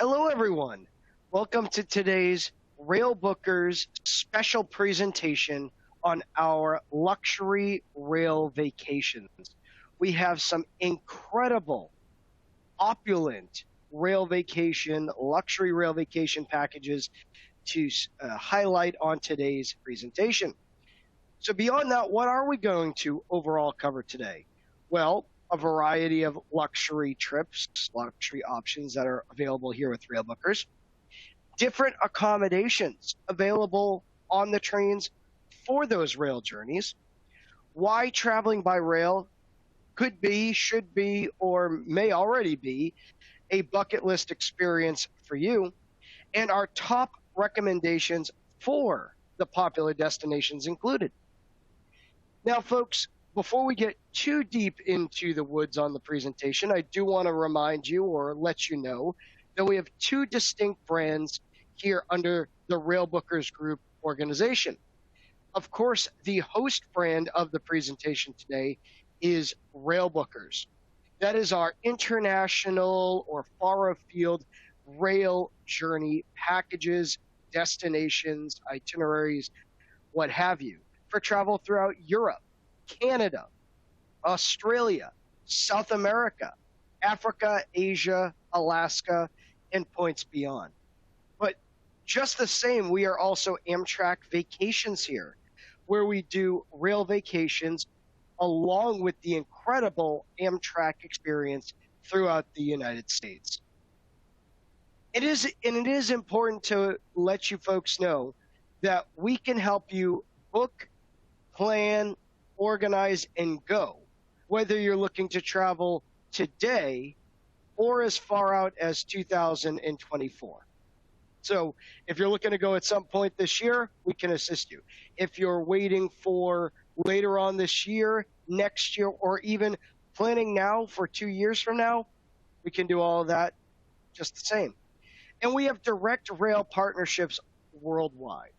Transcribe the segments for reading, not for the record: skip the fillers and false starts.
Hello, everyone. Welcome to today's Railbookers special presentation on our luxury rail vacations. We have some incredible, opulent luxury rail vacation packages to highlight on today's presentation. So beyond that, what are we going to overall cover today? Well, a variety of luxury trips, luxury options that are available here with Railbookers, different accommodations available on the trains for those rail journeys, why traveling by rail could be, should be, or may already be a bucket list experience for you, and our top recommendations for the popular destinations included. Now, folks, before we get too deep into the woods on the presentation, I do want to remind you or let you know that we have two distinct brands here under the Railbookers Group organization. Of course, the host brand of the presentation today is Railbookers. That is our international or far afield rail journey packages, destinations, itineraries, what have you, for travel throughout Europe, Canada, Australia, South America, Africa, Asia, Alaska, and points beyond. But just the same, we are also Amtrak Vacations here, where we do rail vacations along with the incredible Amtrak experience throughout the United States. It is important to let you folks know that we can help you book, plan, organize, and go, whether you're looking to travel today or as far out as 2024. So if you're looking to go at some point this year, we can assist you. If you're waiting for later on this year, next year, or even planning now for 2 years from now, we can do all of that just the same. And we have direct rail partnerships worldwide.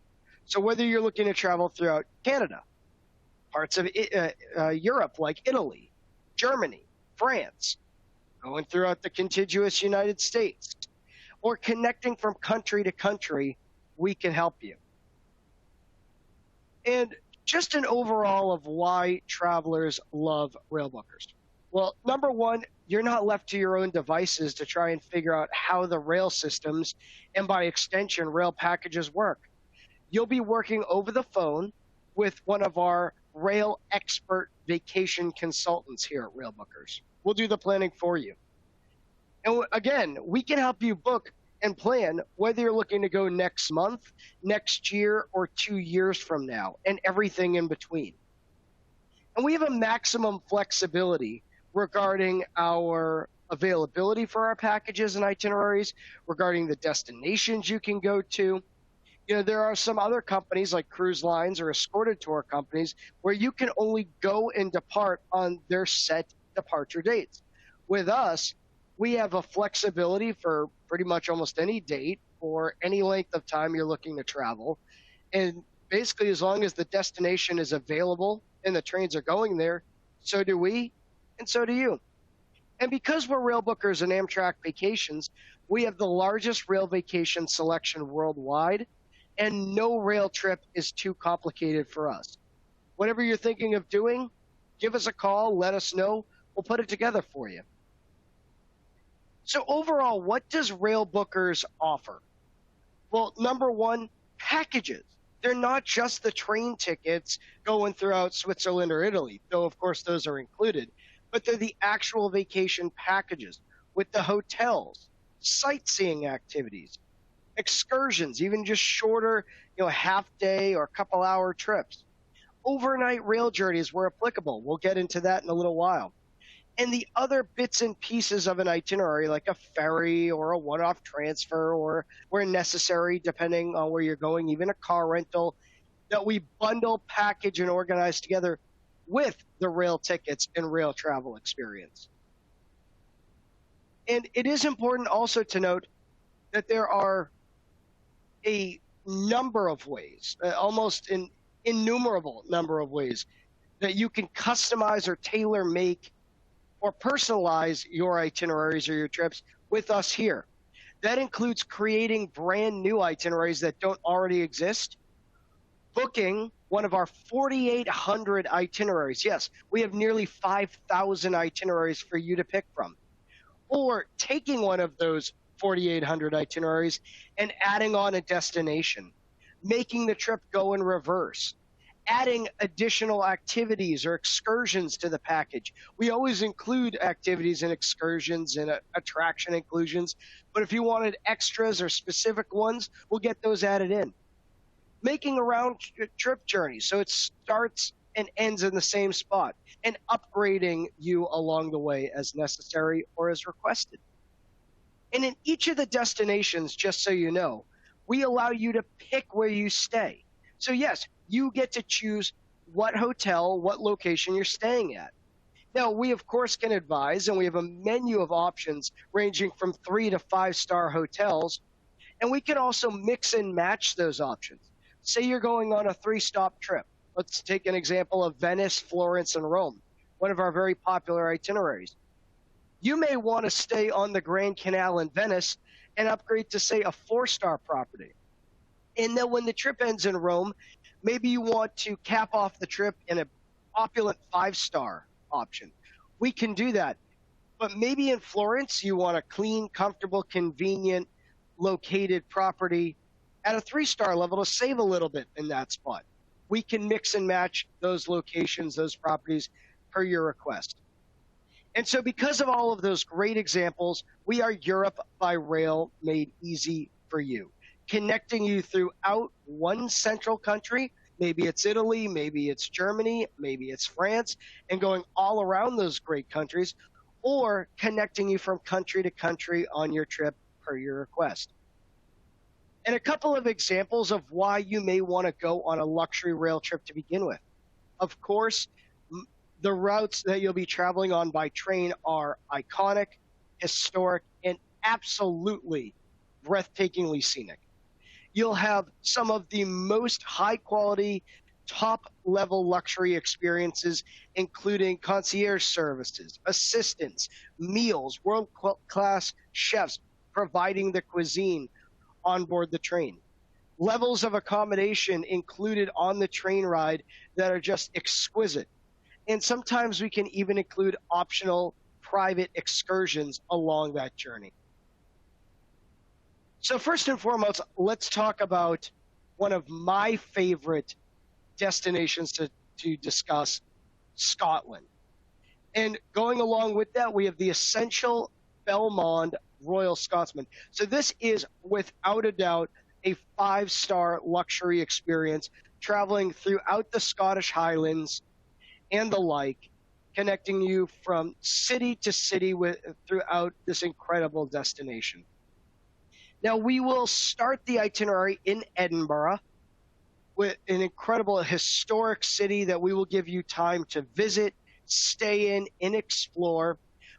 So whether you're looking to travel throughout Canada, parts of Europe like Italy, Germany, France, going throughout the contiguous United States, or connecting from country to country, we can help you. And just an overall of why travelers love Railbookers. Well, number one, you're not left to your own devices to try and figure out how the rail systems and by extension rail packages work. You'll be working over the phone with one of our rail expert vacation consultants here at Railbookers. We'll do the planning for you. And again, we can help you book and plan whether you're looking to go next month, next year, or 2 years from now, and everything in between. And we have a maximum flexibility regarding our availability for our packages and itineraries, regarding the destinations you can go to. You know, there are some other companies like cruise lines or escorted tour companies where you can only go and depart on their set departure dates. With us, we have a flexibility for pretty much almost any date or any length of time you're looking to travel. And basically, as long as the destination is available and the trains are going there, so do we, and so do you. And because we're Railbookers and Amtrak Vacations, we have the largest rail vacation selection worldwide, and no rail trip is too complicated for us. Whatever you're thinking of doing, give us a call, let us know. We'll put it together for you. So overall, what does Railbookers offer? Well, number one, packages. They're not just the train tickets going throughout Switzerland or Italy, though of course those are included, but they're the actual vacation packages with the hotels, sightseeing activities, excursions, even just shorter, half day or couple hour trips. Overnight rail journeys where applicable. We'll get into that in a little while. And the other bits and pieces of an itinerary, like a ferry or a one-off transfer, or where necessary, depending on where you're going, even a car rental, that we bundle, package, and organize together with the rail tickets and rail travel experience. And it is important also to note that there are a number of ways, almost an innumerable number of ways, that you can customize or tailor make or personalize your itineraries or your trips with us here. That includes creating brand new itineraries that don't already exist, booking one of our 4,800 itineraries. Yes, we have nearly 5,000 itineraries for you to pick from. Or taking one of those 4,800 itineraries and adding on a destination, making the trip go in reverse, adding additional activities or excursions to the package. We always include activities and excursions and attraction inclusions, but if you wanted extras or specific ones, we'll get those added in. Making a round trip journey so it starts and ends in the same spot, and upgrading you along the way as necessary or as requested. And in each of the destinations, just so you know, we allow you to pick where you stay. So yes, you get to choose what hotel, what location you're staying at. Now, we of course can advise, and we have a menu of options ranging from 3 to 5-star hotels, and we can also mix and match those options. Say you're going on a 3-stop trip. Let's take an example of Venice, Florence, and Rome, one of our very popular itineraries. You may want to stay on the Grand Canal in Venice and upgrade to, say, a 4-star property. And then when the trip ends in Rome, maybe you want to cap off the trip in an opulent 5-star option. We can do that. But maybe in Florence, you want a clean, comfortable, convenient, located property at a 3-star level to save a little bit in that spot. We can mix and match those locations, those properties, per your request. And so because of all of those great examples, we are Europe by Rail made easy for you, connecting you throughout one central country. Maybe it's Italy, maybe it's Germany, maybe it's France, and going all around those great countries, or connecting you from country to country on your trip per your request. And a couple of examples of why you may want to go on a luxury rail trip to begin with. Of course, the routes that you'll be traveling on by train are iconic, historic, and absolutely breathtakingly scenic. You'll have some of the most high-quality, top-level luxury experiences, including concierge services, assistance, meals, world-class chefs providing the cuisine on board the train. Levels of accommodation included on the train ride that are just exquisite. And sometimes we can even include optional private excursions along that journey. So first and foremost, let's talk about one of my favorite destinations to discuss, Scotland. And going along with that, we have the essential Belmond Royal Scotsman. So this is, without a doubt, a 5-star luxury experience, traveling throughout the Scottish Highlands and the like, connecting you from city to city throughout this incredible destination. Now, we will start the itinerary in Edinburgh, with an incredible historic city that we will give you time to visit, stay in, and explore,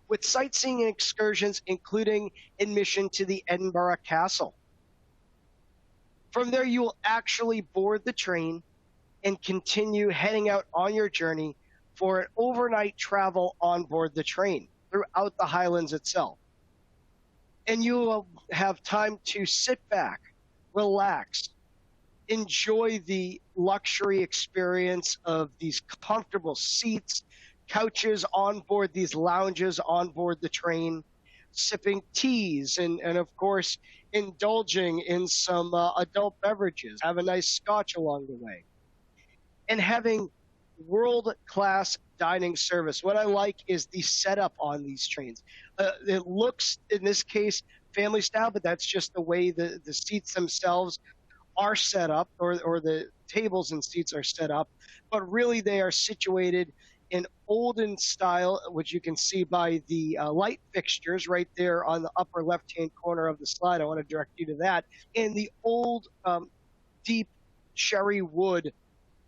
with sightseeing and excursions, including admission to the Edinburgh Castle. From there, you will actually board the train and continue heading out on your journey for an overnight travel on board the train throughout the Highlands itself. And you will have time to sit back, relax, enjoy the luxury experience of these comfortable seats, couches on board these lounges on board the train, sipping teas, and of course, indulging in some adult beverages, have a nice scotch along the way, and having world-class dining service. What I like is the setup on these trains. It looks, in this case, family style, but that's just the way the seats themselves are set up, or the tables and seats are set up, but really they are situated in olden style, which you can see by the light fixtures right there on the upper left-hand corner of the slide. I want to direct you to that. And the old deep cherry wood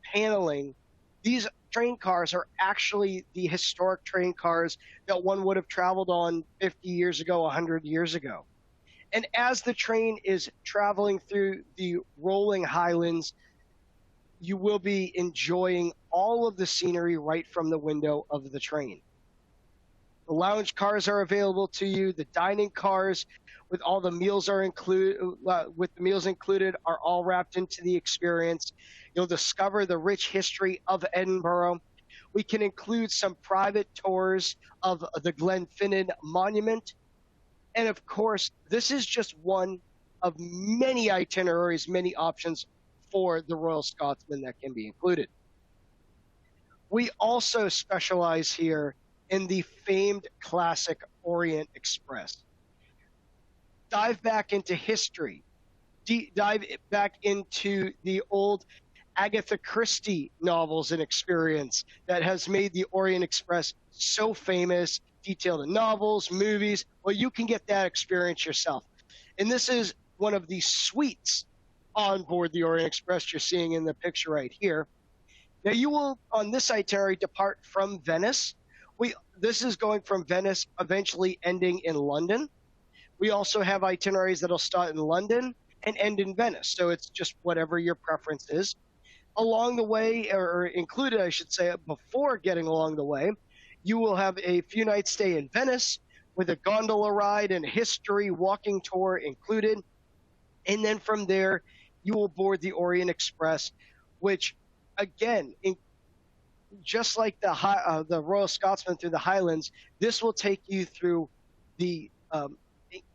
paneling. These train cars are actually the historic train cars that one would have traveled on 50 years ago, 100 years ago. And as the train is traveling through the rolling highlands, you will be enjoying all of the scenery right from the window of the train. The lounge cars are available to you. The dining cars with all the meals are included, with the meals included, are all wrapped into the experience. You'll discover the rich history of Edinburgh. We can include some private tours of the Glenfinnan Monument. And of course, this is just one of many itineraries, many options for the Royal Scotsman that can be included. We also specialize here in the famed classic Orient Express. Dive back into history, dive back into the old Agatha Christie novels and experience that has made the Orient Express so famous, detailed in novels, movies. Well, you can get that experience yourself. And this is one of the suites on board the Orient Express you're seeing in the picture right here. Now, you will, on this itinerary, depart from Venice. This is going from Venice, eventually ending in London. We also have itineraries that'll start in London and end in Venice. So it's just whatever your preference is. Along the way, or included, I should say, before getting along the way, you will have a few nights stay in Venice with a gondola ride and history walking tour included. And then from there, you will board the Orient Express, which, again, just like the Royal Scotsman through the Highlands, this will take you through the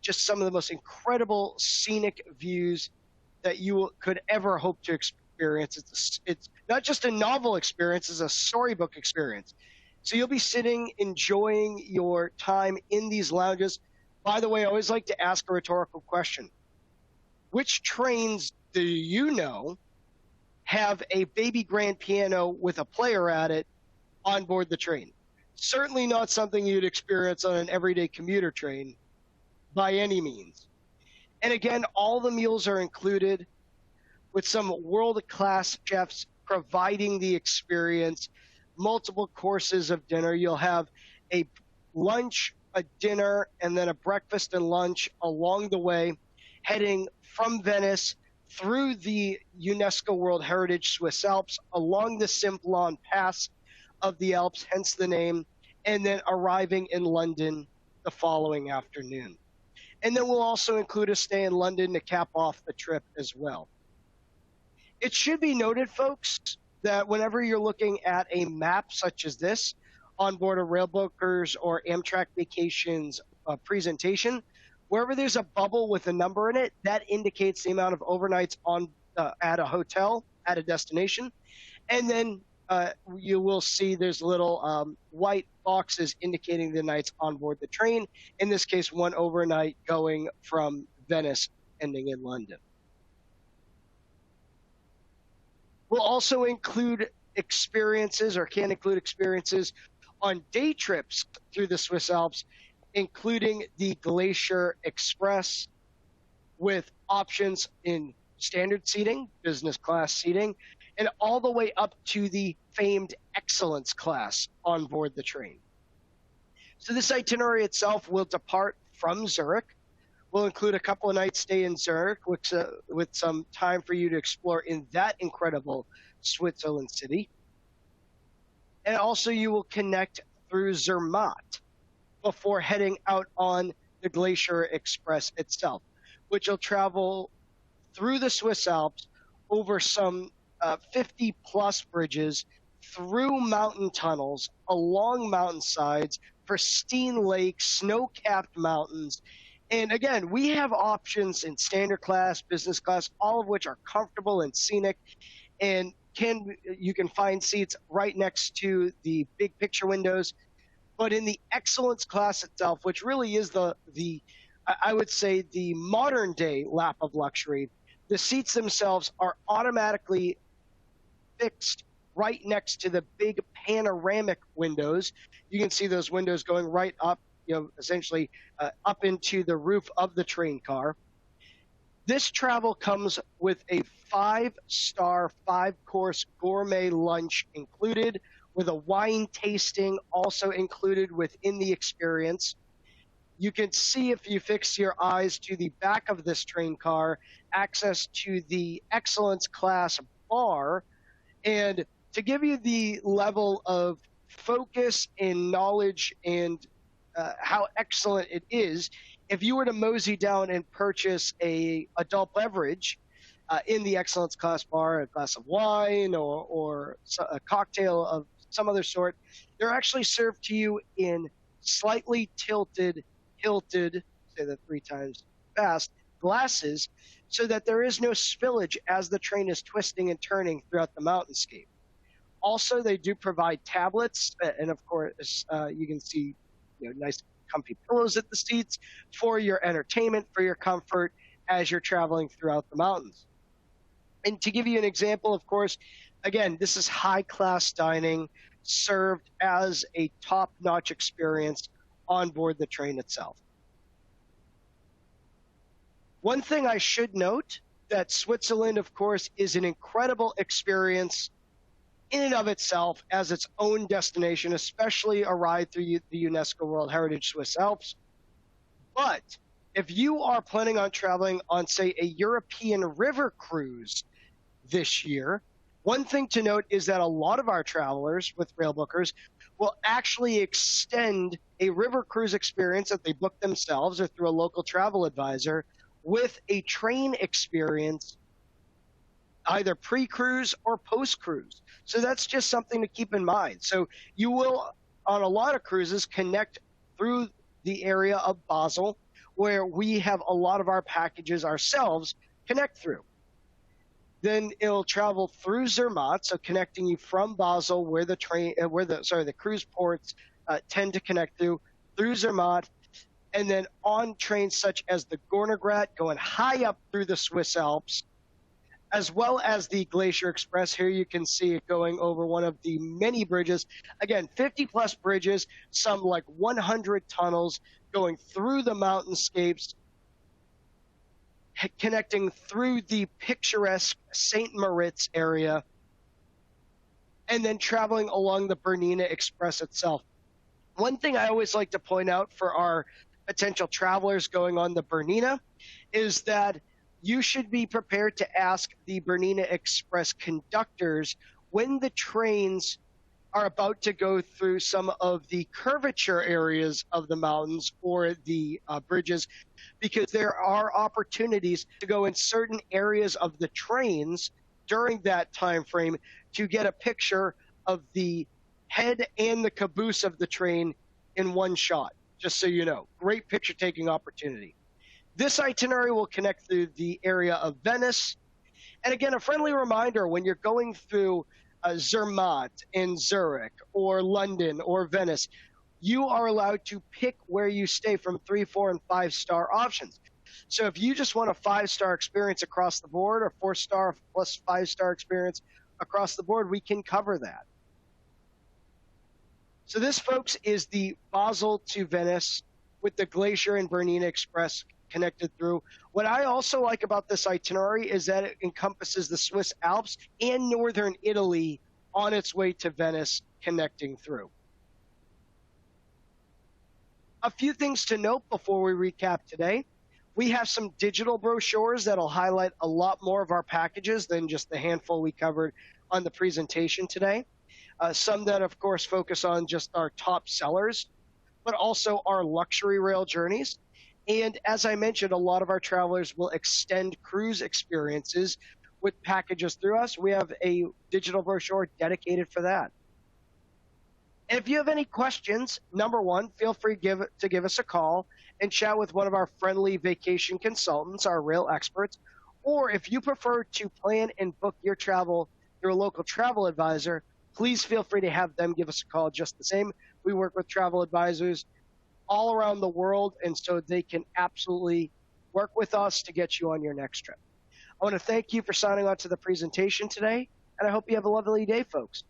just some of the most incredible scenic views that you could ever hope to experience. It's not just a novel experience, it's a storybook experience. So you'll be sitting, enjoying your time in these lounges. By the way, I always like to ask a rhetorical question. Which trains do you know have a baby grand piano with a player at it on board the train? Certainly not something you'd experience on an everyday commuter train by any means. And again, all the meals are included with some world-class chefs providing the experience, multiple courses of dinner. You'll have a lunch, a dinner, and then a breakfast and lunch along the way, heading from Venice through the UNESCO World Heritage Swiss Alps, along the Simplon Pass of the Alps, hence the name, and then arriving in London the following afternoon. And then we'll also include a stay in London to cap off the trip as well. It should be noted, folks, that whenever you're looking at a map such as this on board a Railbookers or Amtrak Vacations presentation, wherever there's a bubble with a number in it, that indicates the amount of overnights on at a hotel, at a destination. And then you will see there's little white boxes indicating the nights on board the train. In this case, one overnight going from Venice, ending in London. We'll also include experiences, or can include experiences, on day trips through the Swiss Alps, including the Glacier Express, with options in standard seating, business class seating, and all the way up to the famed excellence class on board the train. So this itinerary itself will depart from Zurich. We'll include a couple of nights stay in Zurich with some time for you to explore in that incredible Switzerland city. And also you will connect through Zermatt before heading out on the Glacier Express itself, which will travel through the Swiss Alps over some 50-plus bridges, through mountain tunnels, along mountainsides, pristine lakes, snow-capped mountains. And again, we have options in standard class, business class, all of which are comfortable and scenic, and you can find seats right next to the big picture windows. But in the excellence class itself, which really is I would say, the modern day lap of luxury, the seats themselves are automatically fixed right next to the big panoramic windows. You can see those windows going right up, essentially up into the roof of the train car. This travel comes with a 5-star, 5-course gourmet lunch included, with a wine tasting also included within the experience. You can see, if you fix your eyes to the back of this train car, access to the excellence class bar. And to give you the level of focus and knowledge and how excellent it is, if you were to mosey down and purchase a adult beverage in the Excellence class bar, a glass of wine or a cocktail of some other sort, they're actually served to you in slightly hilted, say that 3 times fast, glasses, so that there is no spillage as the train is twisting and turning throughout the mountainscape. Also, they do provide tablets, and of course, you can see nice comfy pillows at the seats for your entertainment, for your comfort as you're traveling throughout the mountains. And to give you an example, of course, again, this is high-class dining served as a top-notch experience on board the train itself. One thing I should note, that Switzerland, of course, is an incredible experience in and of itself as its own destination, especially a ride through the UNESCO World Heritage Swiss Alps. But if you are planning on traveling on, say, a European river cruise this year, one thing to note is that a lot of our travelers with Railbookers will actually extend a river cruise experience that they book themselves or through a local travel advisor with a train experience, either pre-cruise or post-cruise. So that's just something to keep in mind. So you will, on a lot of cruises, connect through the area of Basel, where we have a lot of our packages ourselves connect through. Then it'll travel through Zermatt, so connecting you from Basel, where the cruise ports tend to connect through Zermatt, and then on trains such as the Gornergrat going high up through the Swiss Alps, as well as the Glacier Express. Here you can see it going over one of the many bridges. Again, 50-plus bridges, some like 100 tunnels going through the mountainscapes, connecting through the picturesque St. Moritz area, and then traveling along the Bernina Express itself. One thing I always like to point out for our potential travelers going on the Bernina is that you should be prepared to ask the Bernina Express conductors when the trains are about to go through some of the curvature areas of the mountains or the bridges, because there are opportunities to go in certain areas of the trains during that time frame to get a picture of the head and the caboose of the train in one shot, just so you know. Great picture-taking opportunity. This itinerary will connect through the area of Venice. And again, a friendly reminder, when you're going through Zermatt in Zurich or London or Venice, you are allowed to pick where you stay from 3, 4, and 5-star options. So if you just want a 5-star experience across the board or 4-star plus 5-star experience across the board, we can cover that. So this, folks, is the Basel to Venice with the Glacier and Bernina Express connected through. What I also like about this itinerary is that it encompasses the Swiss Alps and northern Italy on its way to Venice connecting through. A few things to note before we recap today. We have some digital brochures that'll highlight a lot more of our packages than just the handful we covered on the presentation today. Some that, of course, focus on just our top sellers, but also our luxury rail journeys. And as I mentioned, a lot of our travelers will extend cruise experiences with packages through us. We have a digital brochure dedicated for that. And if you have any questions, number one, feel free to give us a call and chat with one of our friendly vacation consultants, our rail experts. Or if you prefer to plan and book your travel through a local travel advisor, please feel free to have them give us a call just the same. We work with travel advisors all around the world, and so they can absolutely work with us to get you on your next trip. I want to thank you for signing on to the presentation today, and I hope you have a lovely day, folks.